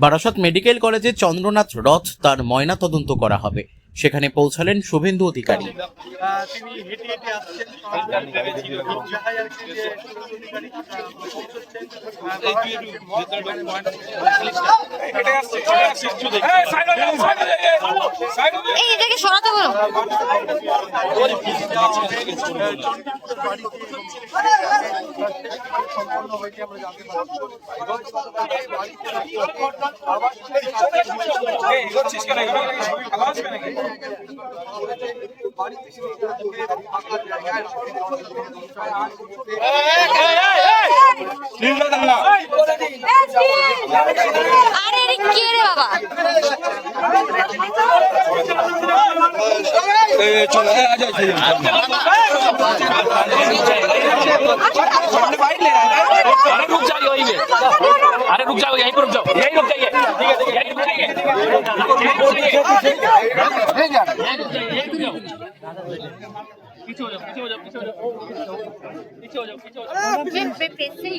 Barasat medical কলেজে চন্দ্রনাথ রথ তার ময়না তদন্ত করা হবে। সেখানে পৌঁছালেন শুভেন্দু অধিকারী। তিনি হেঁটে হেঁটে আসছেন, দেখা যাচ্ছে যে অধিকারী পৌঁছচ্ছেন। এই এটাকে সরাতে বলো। সম্পন্ন হয়েছে আমরা জানতে আরে কে রে বাবা, अरे रुक जाओ यहीं पर रुक जाओ, यहीं रुक जाइए, ठीक है यहीं रुक जाइए, पीछे हो जाओ, पीछे हो जाओ, पीछे हो जाओ, पीछे हो जाओ, पीछे हो जाओ, प्रेस से ही